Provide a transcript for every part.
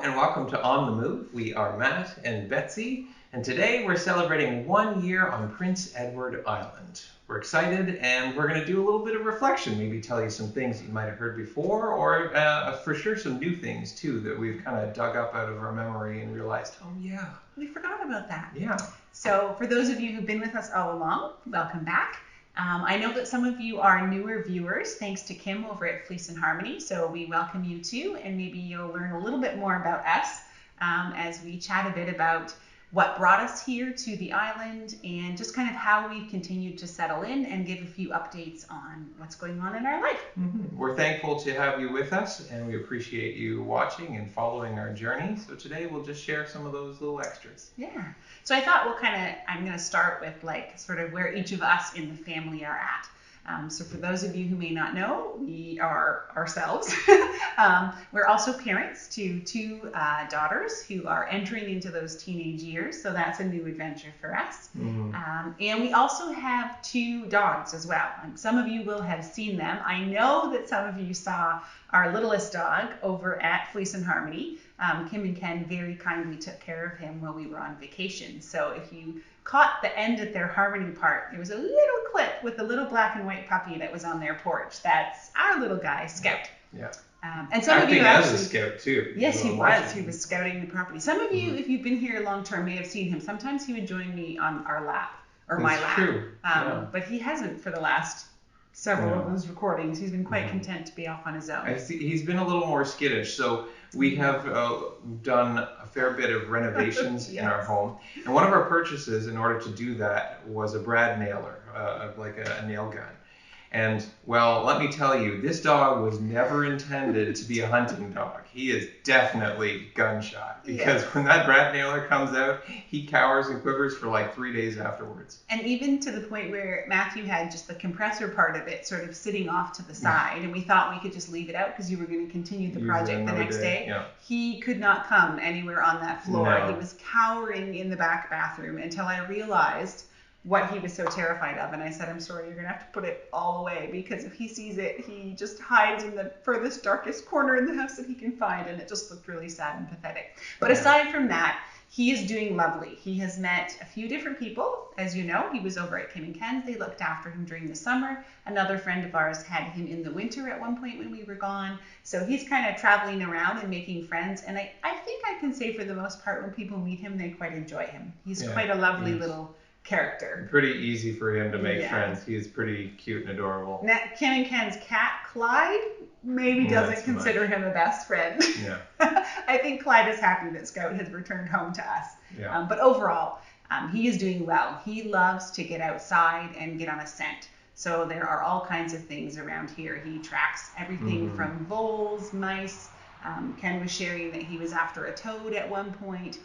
and welcome to On the Move. We are Matt and Betsy, and today we're celebrating 1 year on Prince Edward Island. We're excited, and we're going to do a little bit of reflection, maybe tell you some things you might have heard before, or for sure some new things too that we've kind of dug up out of our memory and realized, oh yeah. We forgot about that. Yeah. So for those of you who've been with us all along, welcome back. I know that some of you are newer viewers, thanks to Kim over at Fleece and Harmony. So we welcome you too, and maybe you'll learn a little bit more about us as we chat a bit about what brought us here to the island and just kind of how we've continued to settle in and give a few updates on what's going on in our life. Mm-hmm. We're thankful to have you with us, and we appreciate you watching and following our journey. So today we'll just share some of those little extras. Yeah. So I thought I'm going to start with sort of where each of us in the family are at. So for those of you who may not know, we are ourselves. We're also parents to two daughters who are entering into those teenage years. So that's a new adventure for us. Mm-hmm. And we also have two dogs as well. Some of you will have seen them. I know that some of you saw our littlest dog over at Fleece and Harmony. Kim and Ken very kindly took care of him while we were on vacation. So if you caught the end of their Harmony part, there was a little clip with a little black and white puppy that was on their porch. That's our little guy, Scout. Yeah. And some of you actually as a scout too. Yes, he was. He was scouting the property. Some of you, if you've been here long term, may have seen him. Sometimes he would join me on our lap or my lap. True. But he hasn't for the last several of those recordings. He's been quite content to be off on his own. He's been a little more skittish. So we have done a fair bit of renovations in our home. And one of our purchases in order to do that was a brad nailer, like a nail gun. And well, let me tell you, this dog was never intended to be a hunting dog. He is definitely gun shy because when that brad nailer comes out, he cowers and quivers for like 3 days afterwards. And even to the point where Matthew had just the compressor part of it sort of sitting off to the side, and we thought we could just leave it out because you were going to continue the project the next day. Yeah. He could not come anywhere on that floor. No. He was cowering in the back bathroom until I realized what he was so terrified of, and I said, I'm sorry, you're gonna have to put it all away because if he sees it, he just hides in the furthest, darkest corner in the house that he can find, and it just looked really sad and pathetic. But aside from that, he is doing lovely. He has met a few different people. As you know, he was over at Kim and Ken's. They looked after him during the summer. Another friend of ours had him in the winter at one point when we were gone. So he's kind of traveling around and making friends, and I think I can say for the most part when people meet him, they quite enjoy him. He's quite a lovely little character. Pretty easy for him to make friends. He is pretty cute and adorable. Now, Kim and Ken's cat, Clyde, maybe doesn't consider him a best friend. Yeah. I think Clyde is happy that Scout has returned home to us. Yeah. But overall, he is doing well. He loves to get outside and get on a scent. So there are all kinds of things around here. He tracks everything from voles, mice. Ken was sharing that he was after a toad at one point.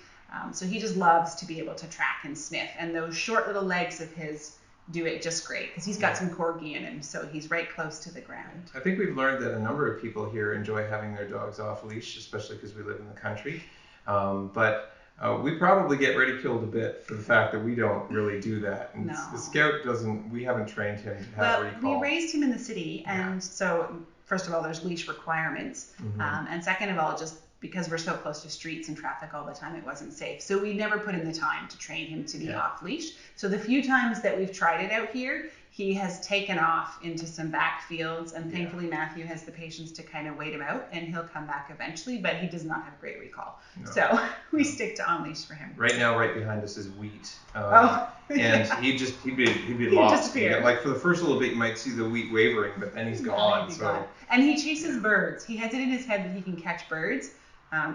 So he just loves to be able to track and sniff. And those short little legs of his do it just great because he's got some corgi in him. So he's right close to the ground. I think we've learned that a number of people here enjoy having their dogs off leash, especially because we live in the country. But we probably get ridiculed a bit for the fact that we don't really do that. And No. The Scout doesn't, we haven't trained him to have recall. We raised him in the city. And so, first of all, there's leash requirements. And second of all, just because we're so close to streets and traffic all the time, it wasn't safe. So we never put in the time to train him to be off leash. So the few times that we've tried it out here, he has taken off into some back fields, and thankfully Matthew has the patience to kind of wait him out, and he'll come back eventually, but he does not have great recall. No. So we stick to on leash for him. Right now, right behind us is wheat. And he'd be lost. Like for the first little bit, you might see the wheat wavering, but then he's gone. Gone. And he chases birds. He has it in his head that he can catch birds.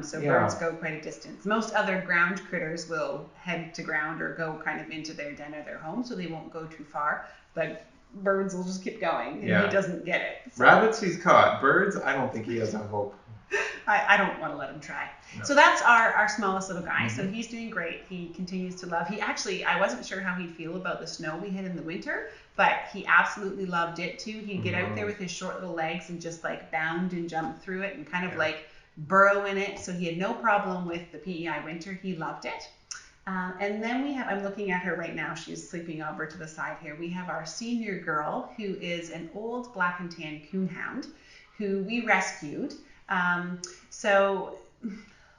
So birds go quite a distance. Most other ground critters will head to ground or go kind of into their den or their home, so they won't go too far. But birds will just keep going, and he doesn't get it. So. Rabbits he's caught. Birds, I don't think he has a hope. I don't want to let him try. No. So that's our smallest little guy. So he's doing great. He continues to love. He actually, I wasn't sure how he'd feel about the snow we had in the winter, but he absolutely loved it too. He'd get out there with his short little legs and just like bound and jump through it and kind of like burrow in it. So he had no problem with the PEI winter. He loved it. And then we have, I'm looking at her right now. She's sleeping over to the side here. We have our senior girl who is an old black and tan coonhound who we rescued. So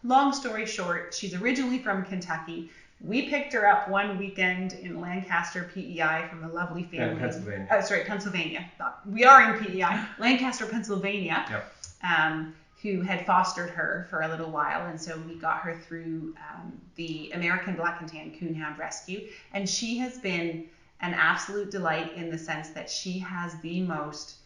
long story short, she's originally from Kentucky. We picked her up one weekend in Lancaster, PEI, from a lovely family. Pennsylvania. Sorry, Pennsylvania. We are in PEI, Lancaster, Pennsylvania. Yep. Who had fostered her for a little while, and so we got her through the American Black and Tan Coonhound Rescue, and she has been an absolute delight in the sense that she has the most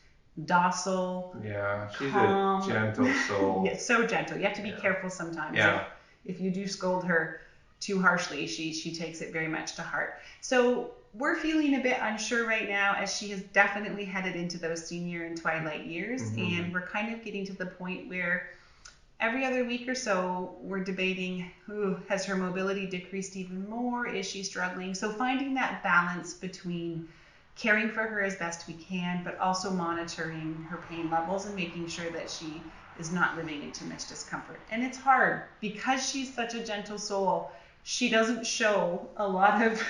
docile, Yeah, she's calm, a gentle soul. yeah, so gentle. You have to be careful sometimes. Yeah. If you do scold her too harshly, she takes it very much to heart. So we're feeling a bit unsure right now, as she has definitely headed into those senior and twilight years, and we're kind of getting to the point where every other week or so we're debating, has her mobility decreased even more? Is she struggling? So finding that balance between caring for her as best we can, but also monitoring her pain levels and making sure that she is not living in too much discomfort. And it's hard because she's such a gentle soul. She doesn't show a lot of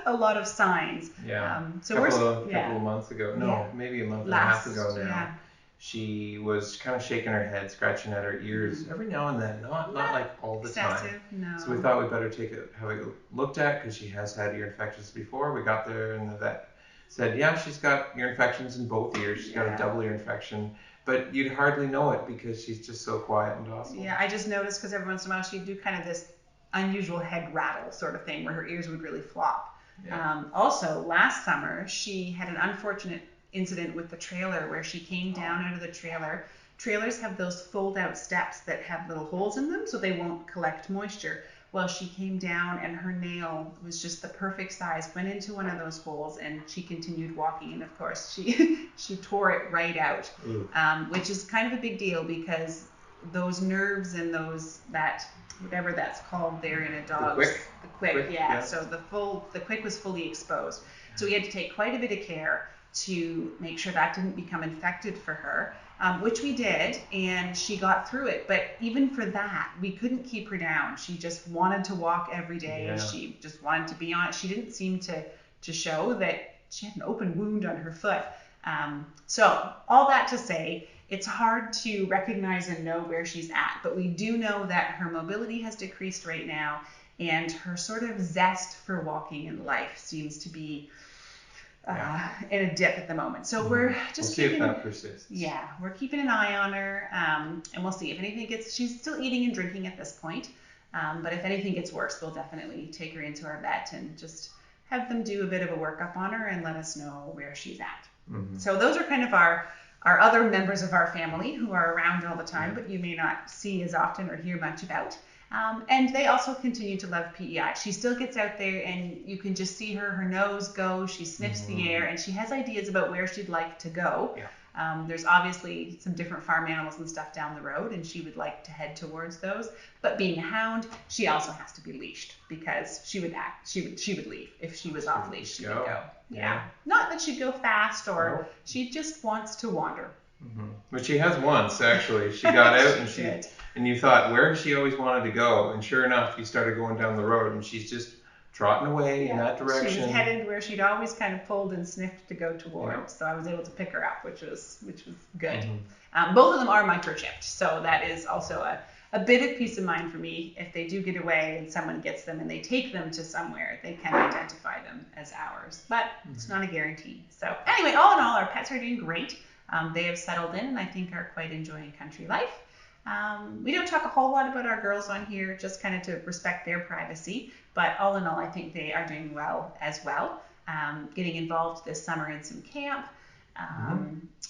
a lot of signs. Yeah. So couple of months ago, maybe a month and a half ago now. Yeah. She was kind of shaking her head, scratching at her ears every now and then, not like all the excessive, time. No. So we thought we'd better have it looked at, because she has had ear infections before. We got there and the vet said, yeah, she's got ear infections in both ears. She's got a double ear infection. But you'd hardly know it because she's just so quiet and docile. Yeah, I just noticed because every once in a while she'd do kind of this unusual head rattle sort of thing where her ears would really flop. Yeah. Also, last summer, she had an unfortunate incident with the trailer where she came down out of the trailer. Trailers have those fold-out steps that have little holes in them so they won't collect moisture. Well, she came down and her nail was just the perfect size, went into one of those holes, and she continued walking. And of course, she tore it right out, which is kind of a big deal because those nerves and that whatever that's called there in a dog. The quick, yeah. So the quick was fully exposed. So we had to take quite a bit of care to make sure that didn't become infected for her, which we did, and she got through it. But even for that, we couldn't keep her down. She just wanted to walk every day. Yeah. She just wanted to be on it. She didn't seem to show that she had an open wound on her foot. So all that to say, it's hard to recognize and know where she's at, but we do know that her mobility has decreased right now, and her sort of zest for walking in life seems to be in a dip at the moment. So we're just see if that persists. Yeah, we're keeping an eye on her, and we'll see if anything she's still eating and drinking at this point, but if anything gets worse, we'll definitely take her into our vet and just have them do a bit of a workup on her and let us know where she's at. So those are kind of our other members of our family who are around all the time, but you may not see as often or hear much about. And they also continue to love PEI. She still gets out there and you can just see her nose go, she sniffs the air, and she has ideas about where she'd like to go. Yeah. There's obviously some different farm animals and stuff down the road, and she would like to head towards those. But being a hound, she also has to be leashed because she would leave. If she was off leash, she would go. Yeah. Not that she'd go fast or she just wants to wander. But she has once, actually. She got out and and you thought, where has she always wanted to go? And sure enough, you started going down the road and she's just trotting away in that direction. She was headed where she'd always kind of pulled and sniffed to go towards. So I was able to pick her up, which was good. Both of them are microchipped, so that is also a bit of peace of mind for me. If they do get away and someone gets them and they take them to somewhere, they can identify them as ours. But it's not a guarantee. So anyway, all in all, our pets are doing great. They have settled in and I think are quite enjoying country life. We don't talk a whole lot about our girls on here, just kind of to respect their privacy. But all in all, I think they are doing well as well. Getting involved this summer in some camp,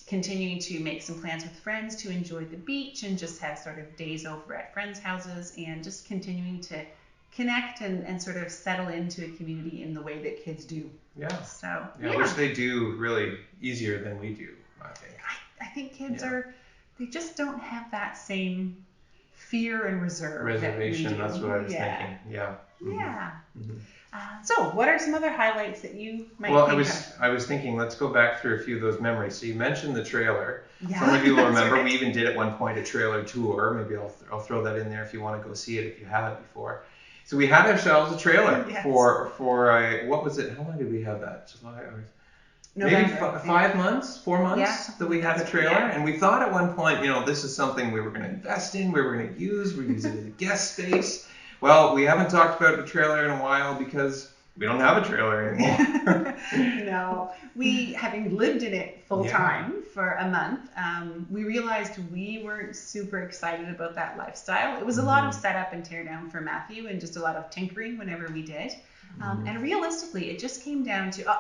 continuing to make some plans with friends to enjoy the beach and just have sort of days over at friends' houses, and just continuing to connect and sort of settle into a community in the way that kids do. Yeah. So which they do really easier than we do, I think. I think kids they just don't have that same fear and reservation. That's what I was thinking. Yeah. Yeah. So, what are some other highlights that you might think of? I was thinking, let's go back through a few of those memories. So you mentioned the trailer. Yeah, some of you will remember we even did at one point a trailer tour. Maybe I'll throw that in there if you want to go see it if you haven't before. So we had ourselves a trailer for what was it? How long did we have that? July or maybe November. 5 months, 4 months Yeah, that we had a trailer. And we thought at one point, this is something we were going to invest in, we were going to use, we'd use it as a guest space. Well, we haven't talked about the trailer in a while because we don't have a trailer anymore. No, we, having lived in it full time for a month, we realized we weren't super excited about that lifestyle. It was a lot of setup and tear down for Matthew and just a lot of tinkering whenever we did. And realistically, it just came down to,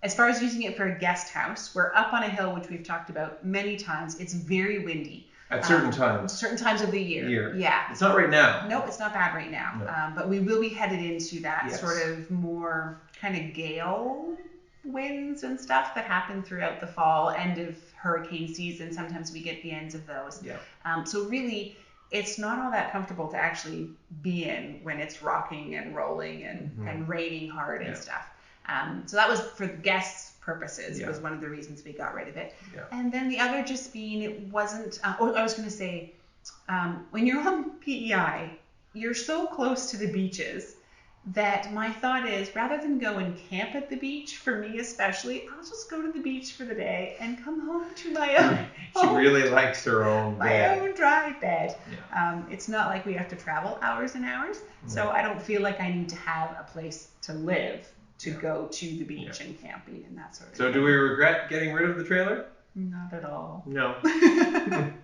as far as using it for a guest house, we're up on a hill, which we've talked about many times. It's very windy. At certain times. Certain times of the year. Yeah. It's not right now. No, it's not bad right now. No. But we will be headed into that sort of more kind of gale winds and stuff that happen throughout the fall, end of hurricane season. Sometimes we get the ends of those. Yeah. So really, it's not all that comfortable to actually be in when it's rocking and rolling and raining hard and stuff. So that was for the guests purposes was one of the reasons we got rid of it. Yeah. And then the other just being it wasn't, I was going to say, when you're on PEI, you're so close to the beaches that my thought is rather than go and camp at the beach, for me especially, I'll just go to the beach for the day and come home to my own. She really likes her own bed. My own dry bed. Yeah. It's not like we have to travel hours and hours, so I don't feel like I need to have a place to live to go to the beach and camping and that sort of thing. So do we regret getting rid of the trailer? Not at all. No,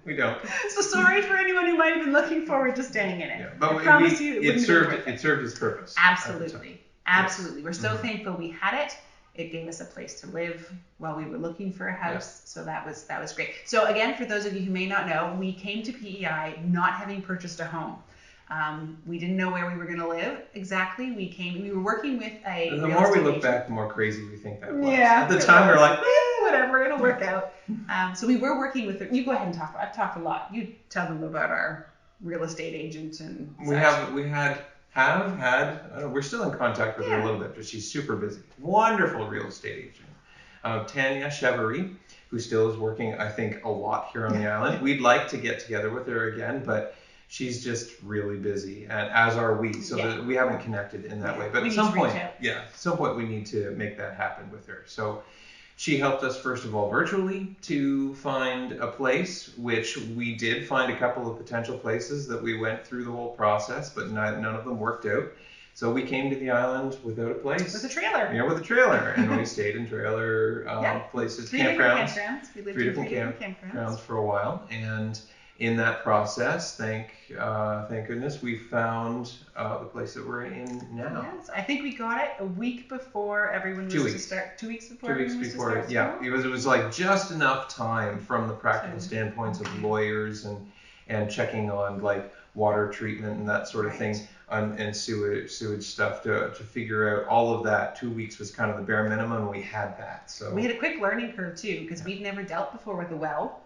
we don't. So sorry for anyone who might have been looking forward to staying in it. Yeah, but I promise you it served its purpose. Absolutely. Absolutely. We're so thankful we had it. It gave us a place to live while we were looking for a house. So that was great. So again, for those of you who may not know, we came to PEI not having purchased a home. We didn't know where we were going to live exactly. We were working with a. The more we look back, the more crazy we think that was. Yeah. At the time, we're like, whatever, it'll work out. So we were working with. You go ahead and talk. I've talked a lot. You tell them about our real estate agent and. We had. We're still in contact with her a little bit, but she's super busy. Wonderful real estate agent, Tanya Chevery, who still is working, I think, a lot here on the island. We'd like to get together with her again, but she's just really busy, and as are we. So that we haven't connected in that way. But at some point, we need to make that happen with her. So she helped us first of all virtually to find a place, which we did find a couple of potential places that we went through the whole process, but none of them worked out. So we came to the island without a place. With a trailer. Yeah, with a trailer, and we stayed in trailer places, campgrounds. We lived three in different campgrounds for a while, and in that process, thank goodness, we found the place that we're in now. Yes, I think we got it a week before everyone was to start. 2 weeks before. 2 weeks before. Yeah, it was like just enough time from the practical standpoints of lawyers and checking on like water treatment and that sort of thing, and sewage stuff to figure out all of that. 2 weeks was kind of the bare minimum, and we had that. So we had a quick learning curve too, because we've never dealt before with a well,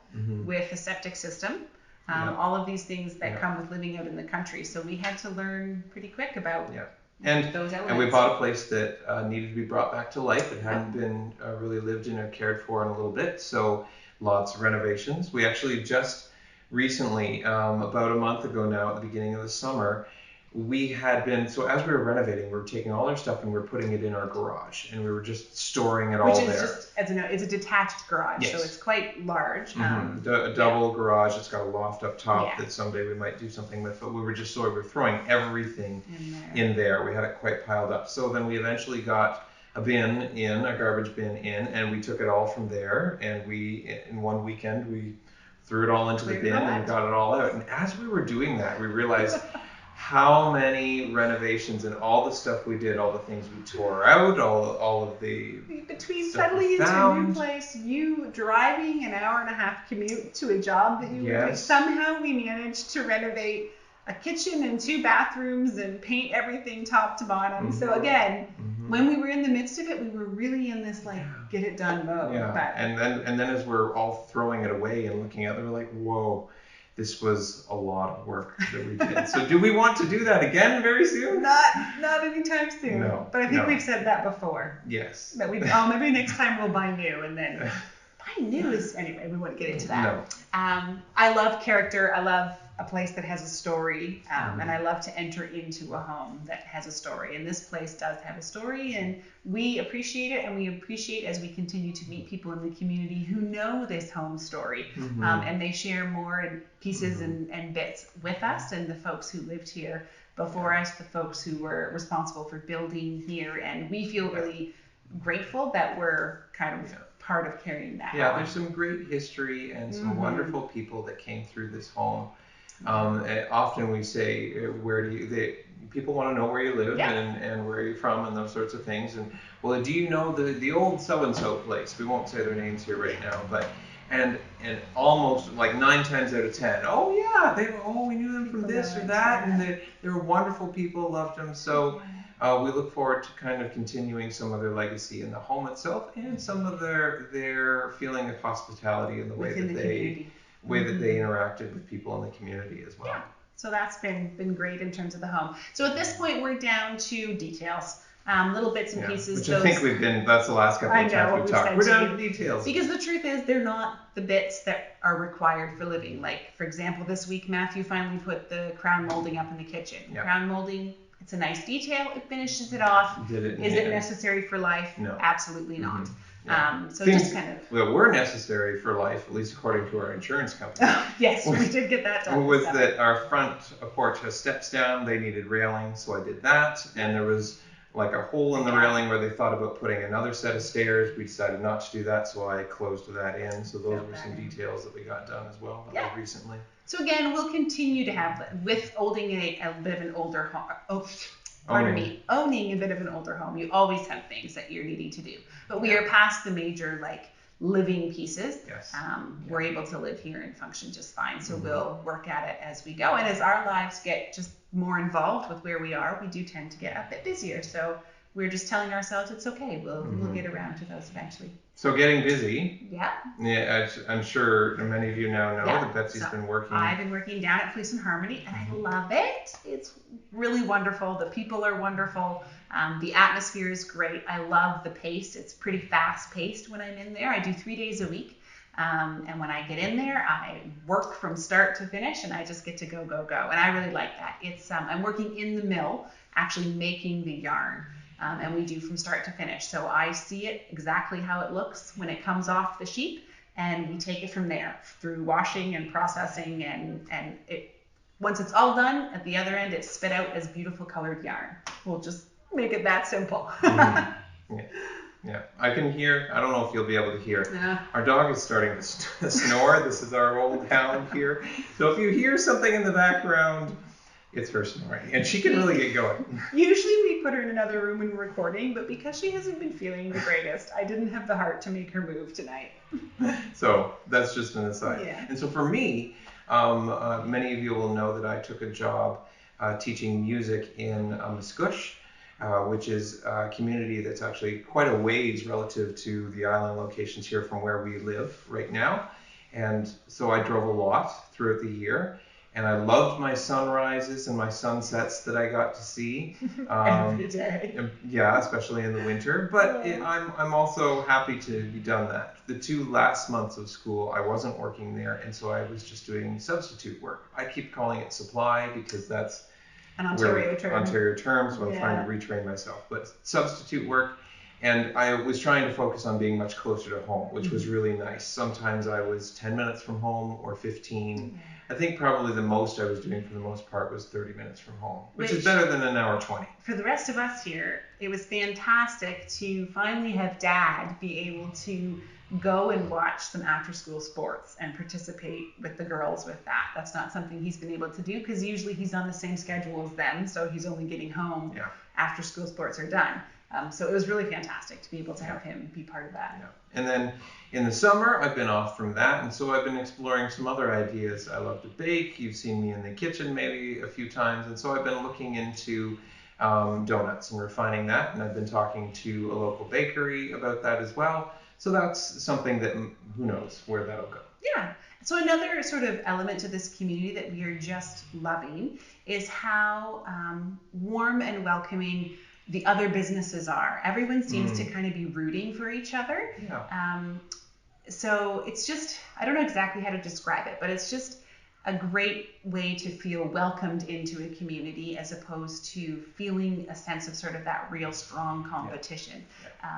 with a septic system. All of these things that come with living out in the country. So we had to learn pretty quick about those elements. And we bought a place that needed to be brought back to life. It hadn't been really lived in or cared for in a little bit. So lots of renovations. We actually just recently, about a month ago now, at the beginning of the summer, we had been, so as we were renovating, we were taking all our stuff and we were putting it in our garage, and we were just storing it all there. Which is just, as a note, it's a detached garage, so it's quite large. A double garage. It's got a loft up top that someday we might do something with, but we were throwing everything in there. We had it quite piled up. So then we eventually got a garbage bin in, and we took it all from there, and in one weekend, we threw it all into the bin and got it all out. And as we were doing that, we realized how many renovations and all the stuff we did, all the things we tore out, all of the between settling into a new place, you driving an hour and a half commute to a job that you were doing, somehow we managed to renovate a kitchen and 2 bathrooms and paint everything top to bottom. So again, when we were in the midst of it, we were really in this get it done mode. And then as we're all throwing it away and looking at it, we're like, whoa. This was a lot of work that we did. So do we want to do that again very soon? Not anytime soon. No. But I think we've said that before. Yes. That maybe next time we'll buy new, and then buy new is, anyway, we won't get into that. No. I love character. I love a place that has a story, and I love to enter into a home that has a story. And this place does have a story, and we appreciate it, and we appreciate as we continue to meet people in the community who know this home story, and they share more and pieces and bits with us, and the folks who lived here before us, the folks who were responsible for building here, and we feel really grateful that we're kind of part of carrying that on. There's some great history and some wonderful people that came through this home. And often we say, people want to know where you live and where you're from and those sorts of things. And well, do you know the old so-and-so place? We won't say their names here right now, but and almost like 9 times out of 10, oh yeah, we knew them from this or that, and they were wonderful people, loved them. So we look forward to kind of continuing some of their legacy in the home itself and some of their feeling of hospitality in the way that they interacted with people in the community as well. Yeah. So that's been great in terms of the home. So at this point, we're down to details, little bits and pieces. Which I think that's the last couple of times we've talked. We're down to details. Because the truth is, they're not the bits that are required for living. Like, for example, this week, Matthew finally put the crown molding up in the kitchen. Yeah. Crown molding, it's a nice detail. It finishes it off. Is it necessary for life? No. Absolutely not. So things just kind of. Well, were necessary for life, at least according to our insurance company. Yes, we did get that done. Was that our front porch has steps down? They needed railing, so I did that. And there was like a hole in the railing where they thought about putting another set of stairs. We decided not to do that, so I closed that in. So those were some details that we got done as well recently. So again, we'll continue to have, with owning a bit of an older home. Owning a bit of an older home, you always have things that you're needing to do. But we are past the major living pieces. Yes. We're able to live here and function just fine. So we'll work at it as we go. And as our lives get just more involved with where we are, we do tend to get a bit busier. So we're just telling ourselves it's okay. We'll get around to those eventually. So getting busy. Yeah. I'm sure many of you now know that Betsy's been working. I've been working down at Fleece and Harmony, and I love it. It's really wonderful. The people are wonderful. The atmosphere is great. I love the pace. It's pretty fast paced when I'm in there. I do 3 days a week. And when I get in there, I work from start to finish, and I just get to go. And I really like that. It's I'm working in the mill, actually making the yarn. And we do from start to finish. So I see it exactly how it looks when it comes off the sheep, and we take it from there through washing and processing, and it once it's all done, at the other end, it's spit out as beautiful colored yarn. We'll just make it that simple. Yeah, I can hear. I don't know if you'll be able to hear. Our dog is starting to snore. This is our old hound here. So if you hear something in the background, it's her snoring, and she can really get going. Usually we put her in another room when we're recording, but because she hasn't been feeling the greatest, I didn't have the heart to make her move tonight. So that's just an aside. Yeah. And so for me, many of you will know that I took a job teaching music in Musqush, which is a community that's actually quite a ways relative to the island locations here from where we live right now. And so I drove a lot throughout the year. And I loved my sunrises and my sunsets that I got to see. Every day. Yeah, especially in the winter. But I'm also happy to be done that. The 2 last months of school, I wasn't working there, and so I was just doing substitute work. I keep calling it supply because that's an Ontario term, so I'm trying to retrain myself. But substitute work. And I was trying to focus on being much closer to home, which was really nice. Sometimes I was 10 minutes from home or 15. I think probably the most I was doing for the most part was 30 minutes from home, which is better than an hour 20. For the rest of us here, it was fantastic to finally have Dad be able to go and watch some after-school sports and participate with the girls with that. That's not something he's been able to do because usually he's on the same schedule as them, so he's only getting home after school sports are done. So it was really fantastic to be able to have him be part of that. Yeah. And then in the summer, I've been off from that, and so I've been exploring some other ideas. I love to bake. You've seen me in the kitchen maybe a few times, and so I've been looking into donuts and refining that, and I've been talking to a local bakery about that as well. So that's something that, who knows where that'll go. Yeah. So another sort of element to this community that we are just loving is how warm and welcoming the other businesses are. Everyone seems to kind of be rooting for each other. Yeah. So it's just, I don't know exactly how to describe it, but it's just a great way to feel welcomed into a community as opposed to feeling a sense of sort of that real strong competition.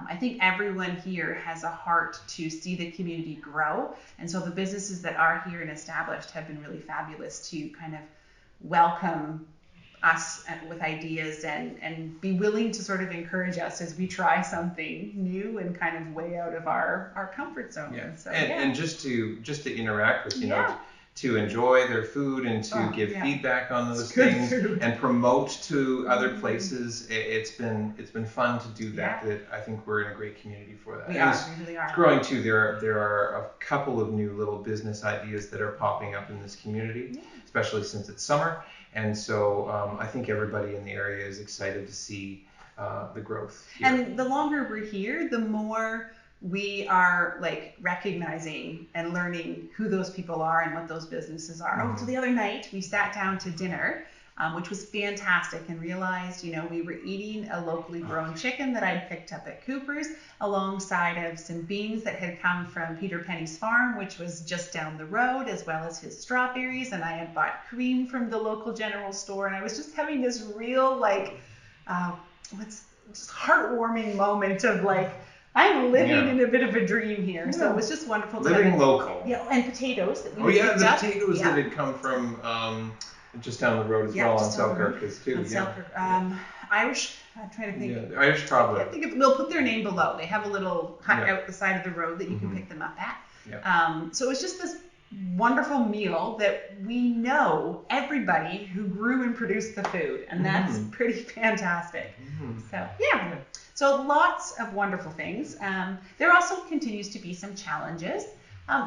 I think everyone here has a heart to see the community grow, and so the businesses that are here and established have been really fabulous to kind of welcome us with ideas and be willing to sort of encourage us as we try something new and kind of way out of our comfort zone. Yeah. So, and just to interact with, you know, Yeah. to enjoy their food and to give feedback on those things and promote to other places. It's been fun to do that. Yeah. I think we're in a great community for that. We really are. It's growing too. There are a couple of new little business ideas that are popping up in this community, especially since it's summer. And so I think everybody in the area is excited to see the growth here. And the longer we're here, the more we are like recognizing and learning who those people are and what those businesses are. So the other night we sat down to dinner, which was fantastic, and realized, you know, we were eating a locally grown chicken that I'd picked up at Cooper's, alongside of some beans that had come from Peter Penny's farm, which was just down the road, as well as his strawberries. And I had bought cream from the local general store, and I was just having this real like, just heartwarming moment of like, I'm living in a bit of a dream here. Yeah. So it was just wonderful to living local. Yeah, and potatoes that we picked the up. Potatoes that had come from just down the road as well on Selkirk too. Selkirk. Irish, I'm trying to think. Yeah, Irish cobbler. We'll put their name below. They have a little hut out the side of the road that you can pick them up at. Yeah. So it was just this wonderful meal that we know everybody who grew and produced the food, and that's pretty fantastic. So yeah. So lots of wonderful things. There also continues to be some challenges.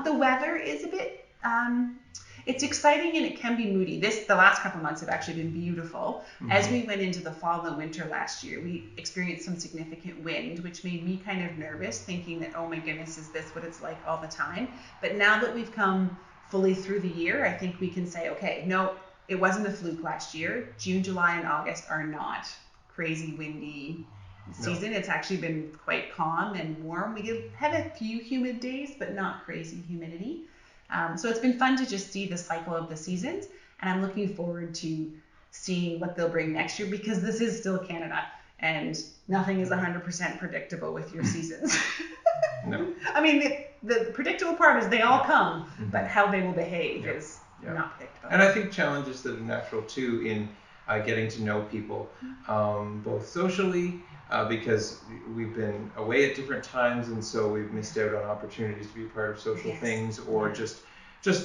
The weather is a bit, it's exciting and it can be moody. The last couple of months have actually been beautiful. As we went into the fall and winter last year, we experienced some significant wind, which made me kind of nervous, thinking that, oh my goodness, is this what it's like all the time? But now that we've come fully through the year, I think we can say, okay, no, it wasn't a fluke last year. June, July, and August are not crazy windy season. No. It's actually been quite calm and warm. We have a few humid days, but not crazy humidity. So it's been fun to just see the cycle of the seasons, and I'm looking forward to seeing what they'll bring next year, because this is still Canada and nothing is 100% predictable with your seasons. No. I mean, the predictable part is they all come, but how they will behave is not predictable. And I think challenges that are natural too in getting to know people, both socially, because we've been away at different times, and so we've missed out on opportunities to be part of social things, or just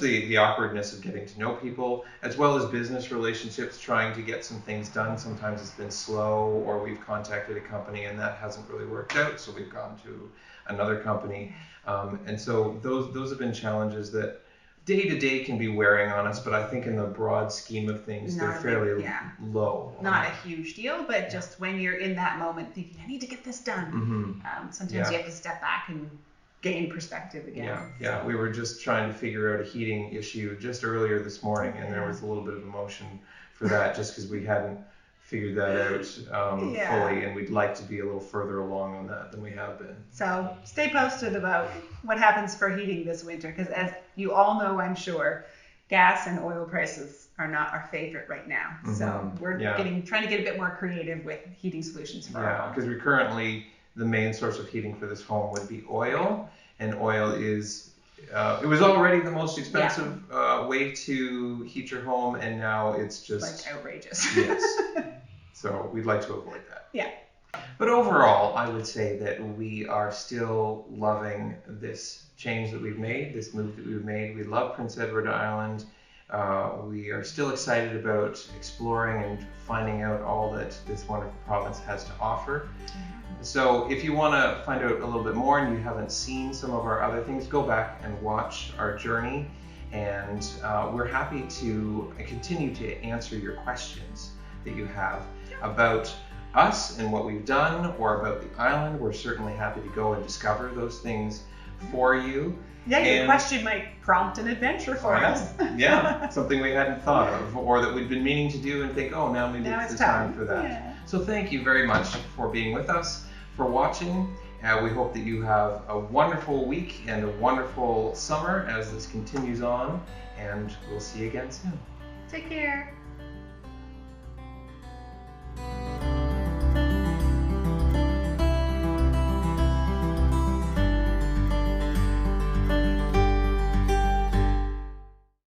the awkwardness of getting to know people, as well as business relationships, trying to get some things done. Sometimes it's been slow, or we've contacted a company and that hasn't really worked out, so we've gone to another company. And so those have been challenges that day to day can be wearing on us, but I think in the broad scheme of things, they're fairly low. Not a huge deal, but just when you're in that moment thinking, I need to get this done, sometimes you have to step back and gain perspective again. Yeah, we were just trying to figure out a heating issue just earlier this morning, and there was a little bit of emotion for that, just because we hadn't figured that out fully, and we'd like to be a little further along on that than we have been. So stay posted about what happens for heating this winter, because as you all know, I'm sure, gas and oil prices are not our favorite right now. So we're trying to get a bit more creative with heating solutions for our home. Because we currently, the main source of heating for this home would be oil, and oil is it was already the most expensive way to heat your home, and now it's just like outrageous. Yes. So we'd like to avoid that. Yeah. But overall, I would say that we are still loving this change that we've made, this move that we've made. We love Prince Edward Island. We are still excited about exploring and finding out all that this wonderful province has to offer. So if you want to find out a little bit more and you haven't seen some of our other things, go back and watch our journey. And we're happy to continue to answer your questions that you have about us and what we've done, or about the island. We're certainly happy to go and discover those things for you. Yeah, your question might prompt an adventure for us. Yeah, something we hadn't thought of, or that we'd been meaning to do and think, oh, now maybe it's the time for that. Yeah. So thank you very much for being with us, for watching, We hope that you have a wonderful week and a wonderful summer as this continues on, and we'll see you again soon. Take care.